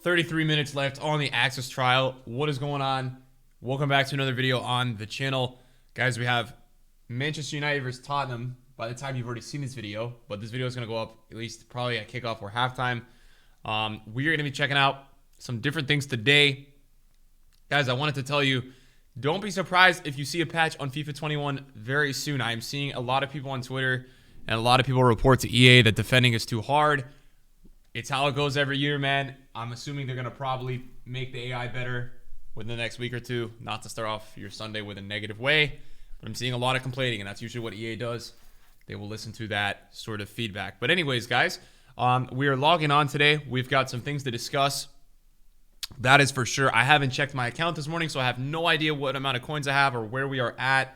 33 minutes left on the Access trial. What is going on? Welcome back to another video on the channel. Guys, we have Manchester United versus Tottenham by the time you've already seen this video, but this video is going to go up at least probably at kickoff or halftime. We are going to be checking out some different things today. Guys, I wanted to tell you, don't be surprised if you see a patch on FIFA 21 very soon. I'm seeing a lot of people on Twitter and a lot of people report to EA that defending is too hard. It's how it goes every year, man. I'm assuming they're going to probably make the AI better within the next week or two. Not to start off your Sunday with a negative way, but I'm seeing a lot of complaining, and that's usually what EA does. They will listen to that sort of feedback. But anyways, guys, we are logging on today. We've got some things to discuss. That is for sure. I haven't checked my account this morning, so I have no idea what amount of coins I have or where we are at.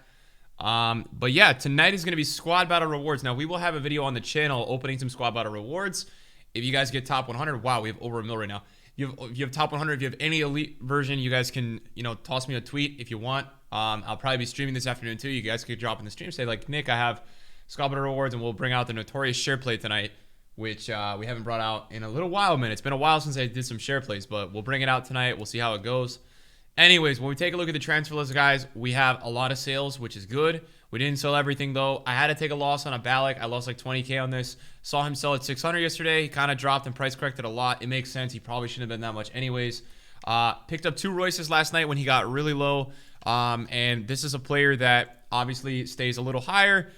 But yeah, tonight is going to be Squad Battle Rewards. Now, we will have a video on the channel opening some Squad Battle Rewards. If you guys get top 100, wow, we have over a mil right now. If you have top 100, if you have any elite version, you guys can, toss me a tweet if you want. I'll probably be streaming this afternoon too. You guys could drop in the stream, say like, Nick, I have Squad Battle Rewards, and we'll bring out the notorious share play tonight, which we haven't brought out in a little while, man. It's been a while since I did some share plays, but we'll bring it out tonight. We'll see how it goes. Anyways, when we take a look at the transfer list, guys, we have a lot of sales, which is good. We didn't sell everything, though. I had to take a loss on a Ballack. I lost like 20K on this. Saw him sell at 600 yesterday. He kind of dropped and price corrected a lot. It makes sense. He probably shouldn't have been that much anyways. Picked up 2 Royces last night when he got really low. And this is a player that obviously stays a little higher.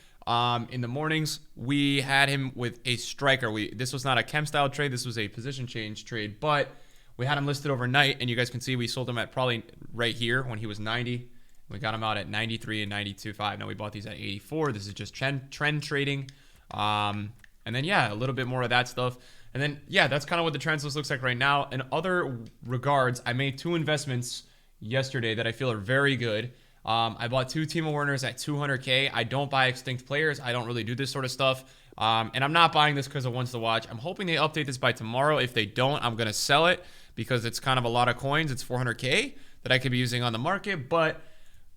In the mornings, we had him with a striker. This was not a chem style trade. This was a position change trade, but we had him listed overnight, and you guys can see we sold him at probably right here when he was 90. We got him out at 93 and 92.5. Now we bought these at 84. This is just trend trading. And then, yeah, a little bit more of that stuff. And then, yeah, that's kind of what the trends list looks like right now. In other regards, I made 2 investments yesterday that I feel are very good. I bought 2 Timo Werners at 200K. I don't buy extinct players. I don't really do this sort of stuff. And I'm not buying this because of Once to Watch. I'm hoping they update this by tomorrow. If they don't, I'm going to sell it because it's kind of a lot of coins. It's 400K that I could be using on the market. But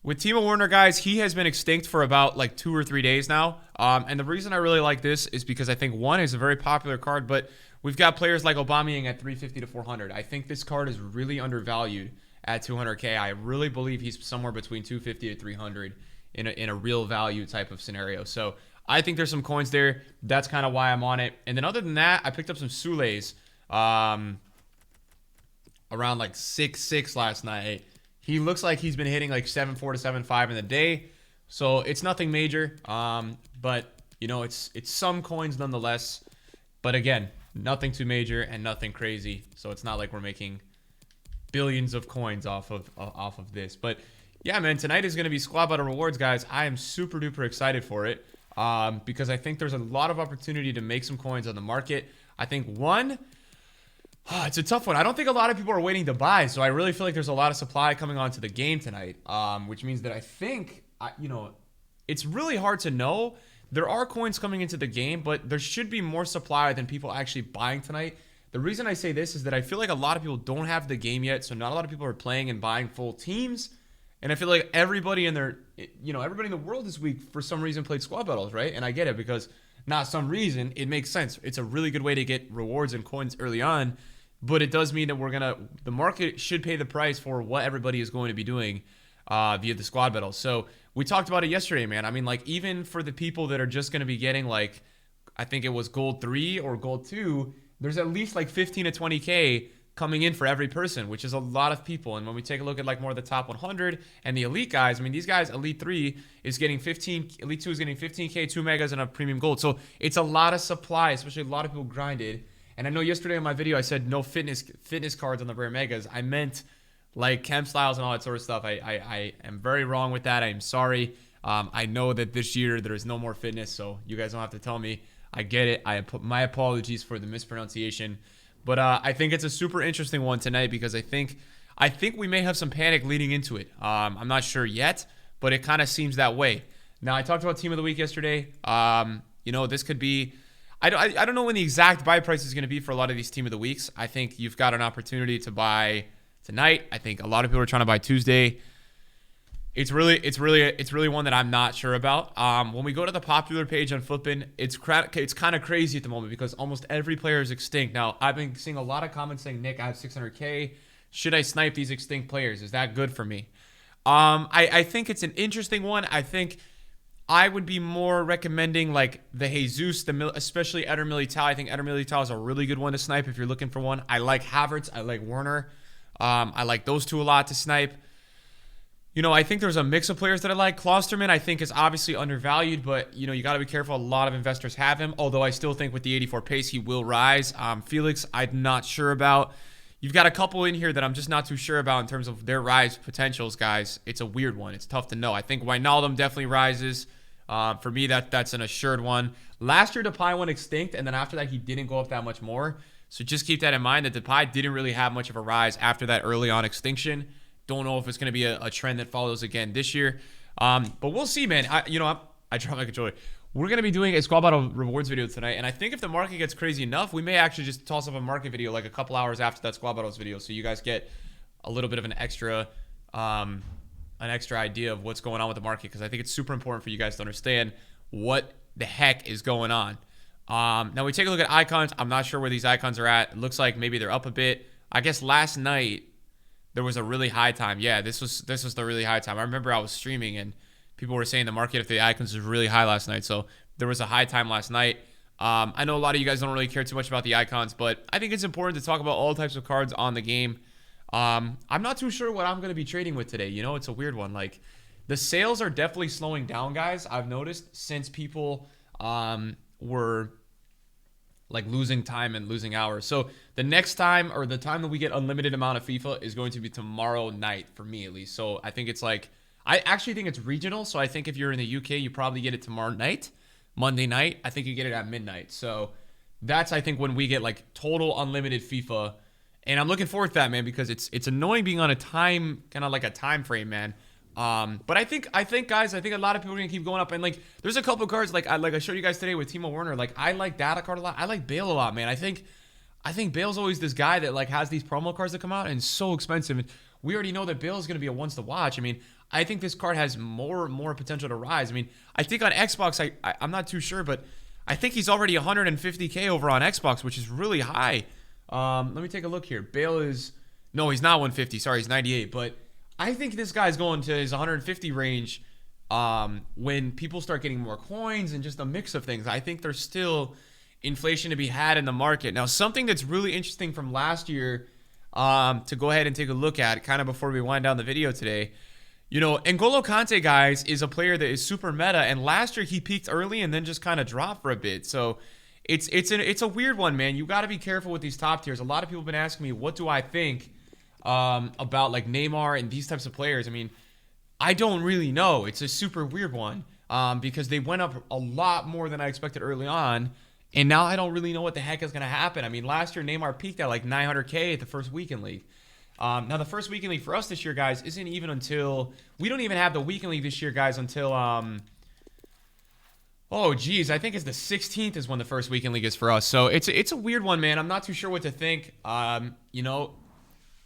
with Timo Werner, guys, he has been extinct for about like 2 or 3 days now. And the reason I really like this is because I think, one, is a very popular card, but we've got players like Aubameyang at 350 to 400. I think this card is really undervalued at 200K. I really believe he's somewhere between 250 to 300 in a real value type of scenario. So I think there's some coins there. That's kind of why I'm on it. And then other than that, I picked up some Sules around like 6.6 last night. He looks like he's been hitting like 7.4 to 7.5 in the day. So it's nothing major. But, it's some coins nonetheless. But again, nothing too major and nothing crazy. So it's not like we're making billions of coins off of this. But yeah, man, tonight is going to be Squad Battle Rewards, guys. I am super duper excited for it because I think there's a lot of opportunity to make some coins on the market. I think it's a tough one. I don't think a lot of people are waiting to buy, so I really feel like there's a lot of supply coming onto the game tonight, which means that I think, it's really hard to know. There are coins coming into the game, but there should be more supply than people actually buying tonight. The reason I say this is that I feel like a lot of people don't have the game yet, so not a lot of people are playing and buying full teams. And I feel like everybody in the world this week for some reason played squad battles, right? And I get it because not some reason, it makes sense. It's a really good way to get rewards and coins early on, but it does mean that the market should pay the price for what everybody is going to be doing via the squad battles. So we talked about it yesterday, man. I mean, like, even for the people that are just going to be getting, like, I think it was gold 3 or gold 2, there's at least like 15 to 20K coming in for every person, which is a lot of people. And when we take a look at like more of the top 100 and the elite guys, I mean, these guys, elite 3 is getting 15, elite 2 is getting 15K, 2 megas, and a premium gold. So it's a lot of supply, especially a lot of people grinded. And I know yesterday in my video I said no fitness cards on the rare megas. I meant like chem styles and all that sort of stuff. I am very wrong with that. I am sorry. I know that this year there is no more fitness, so you guys don't have to tell me. I get it. My apologies for the mispronunciation. But I think it's a super interesting one tonight because I think we may have some panic leading into it. I'm not sure yet, but it kind of seems that way. Now, I talked about Team of the Week yesterday. This could be... I don't know when the exact buy price is going to be for a lot of these Team of the Weeks. I think you've got an opportunity to buy tonight. I think a lot of people are trying to buy Tuesday. It's really one that I'm not sure about. When we go to the popular page on Flippin, it's kind of crazy at the moment because almost every player is extinct. Now, I've been seeing a lot of comments saying, Nick, I have 600K. Should I snipe these extinct players? Is that good for me? I think it's an interesting one. I think I would be more recommending like the Jesus, especially Eder Militao. I think Eder Militao is a really good one to snipe if you're looking for one. I like Havertz. I like Werner. I like those two a lot to snipe. You know, I think there's a mix of players that I like. Klosterman, I think, is obviously undervalued, but, you know, you got to be careful. A lot of investors have him, although I still think with the 84 pace, he will rise. Felix, I'm not sure about. You've got a couple in here that I'm just not too sure about in terms of their rise potentials, guys. It's a weird one. It's tough to know. I think Wijnaldum definitely rises. For me, that's an assured one. Last year, Depay went extinct, and then after that, he didn't go up that much more. So just keep that in mind that Depay didn't really have much of a rise after that early on extinction. Don't know if it's going to be a trend that follows again this year. But we'll see, man. I dropped my controller. We're going to be doing a Squad Battle rewards video tonight. And I think if the market gets crazy enough, we may actually just toss up a market video like a couple hours after that Squad Battles video. So you guys get a little bit of an extra idea of what's going on with the market. Because I think it's super important for you guys to understand what the heck is going on. Now we take a look at icons. I'm not sure where these icons are at. It looks like maybe they're up a bit. I guess last night there was a really high time. Yeah, this was the really high time. I remember I was streaming and people were saying the market of the icons was really high last night. So there was a high time last night. I know a lot of you guys don't really care too much about the icons, but I think it's important to talk about all types of cards on the game. I'm not too sure what I'm going to be trading with today. You know, it's a weird one. Like, the sales are definitely slowing down, guys. I've noticed since people were like losing time and losing hours. So the next time, or the time that we get unlimited amount of FIFA, is going to be tomorrow night for me at least. So I think it's like, I actually think it's regional. So I think if you're in the UK, you probably get it tomorrow night. Monday night, I think you get it at midnight. So that's, I think, when we get like total unlimited FIFA. And I'm looking forward to that, man, because it's annoying being on a time, kind of like a time frame, man. But I think guys, I think a lot of people are gonna keep going up, and like there's a couple cards like I showed you guys today with Timo Werner. Like, I like that card a lot. I like Bale a lot, man. I think Bale's always this guy that like has these promo cards that come out and it's so expensive. And we already know that Bale's gonna be a once to watch. I mean, I think this card has more potential to rise. I mean, I think on Xbox, I'm not too sure, but I think he's already 150K over on Xbox, which is really high. Let me take a look here. Bale is, no, he's not 150. Sorry, he's 98, but I think this guy's going to his 150 range when people start getting more coins and just a mix of things. I think there's still inflation to be had in the market. Now, something that's really interesting from last year to go ahead and take a look at kind of before we wind down the video today. You know, N'Golo Kante, guys, is a player that is super meta, and last year he peaked early and then just kind of dropped for a bit. So it's a weird one, man. You got to be careful with these top tiers. A lot of people have been asking me, what do I think about like Neymar and these types of players? I mean, I don't really know. It's a super weird one because they went up a lot more than I expected early on, and now I don't really know what the heck is going to happen. I mean, last year Neymar peaked at like 900K at the first weekend league. Now the first weekend league for us this year, guys, isn't even until, we don't even have the weekend league this year, guys, until oh geez, I think it's the 16th is when the first weekend league is for us. So it's a weird one, man. I'm not too sure what to think. You know,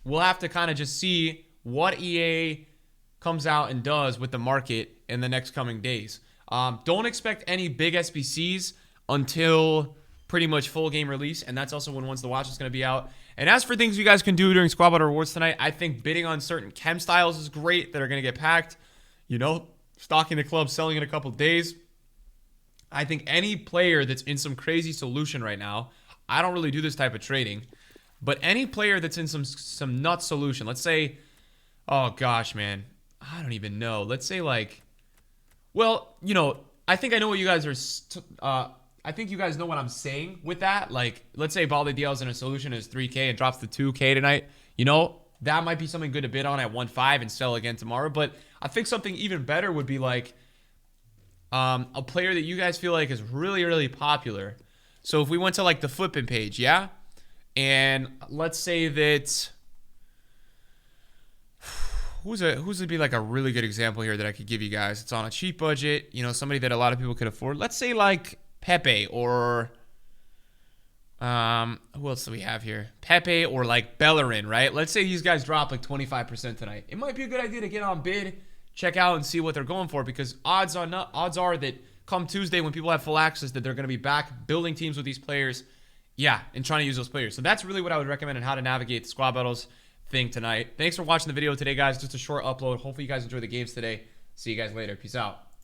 we'll have to kind of just see what EA comes out and does with the market in the next coming days. Don't expect any big SBCs until pretty much full game release, and that's also when Once the Watch is going to be out. And as for things you guys can do during Squad Battle Rewards tonight, I think bidding on certain chem styles is great that are going to get packed. You know, stocking the club, selling in a couple days. I think any player that's in some crazy solution right now, I don't really do this type of trading, but any player that's in some nut solution, let's say, oh gosh, man, I don't even know. Let's say like, well, you know, I think I know what you guys are, I think you guys know what I'm saying with that. Like, let's say Balde Dial's in a solution is 3K and drops to 2K tonight. You know, that might be something good to bid on at 1.5 and sell again tomorrow. But I think something even better would be like a player that you guys feel like is really, really popular. So if we went to like the flipping page, yeah? And let's say that who's would be like a really good example here that I could give you guys? It's on a cheap budget, you know, somebody that a lot of people could afford. Let's say like Pepe or who else do we have here? Pepe or like Bellerin, right? Let's say these guys drop like 25% tonight. It might be a good idea to get on bid check out and see what they're going for, because odds are that come Tuesday when people have full access that they're going to be back building teams with these players, yeah, and trying to use those players. So that's really what I would recommend on how to navigate the squad battles thing tonight. Thanks for watching the video today, guys. Just a short upload. Hopefully you guys enjoy the games today. See you guys later. Peace out.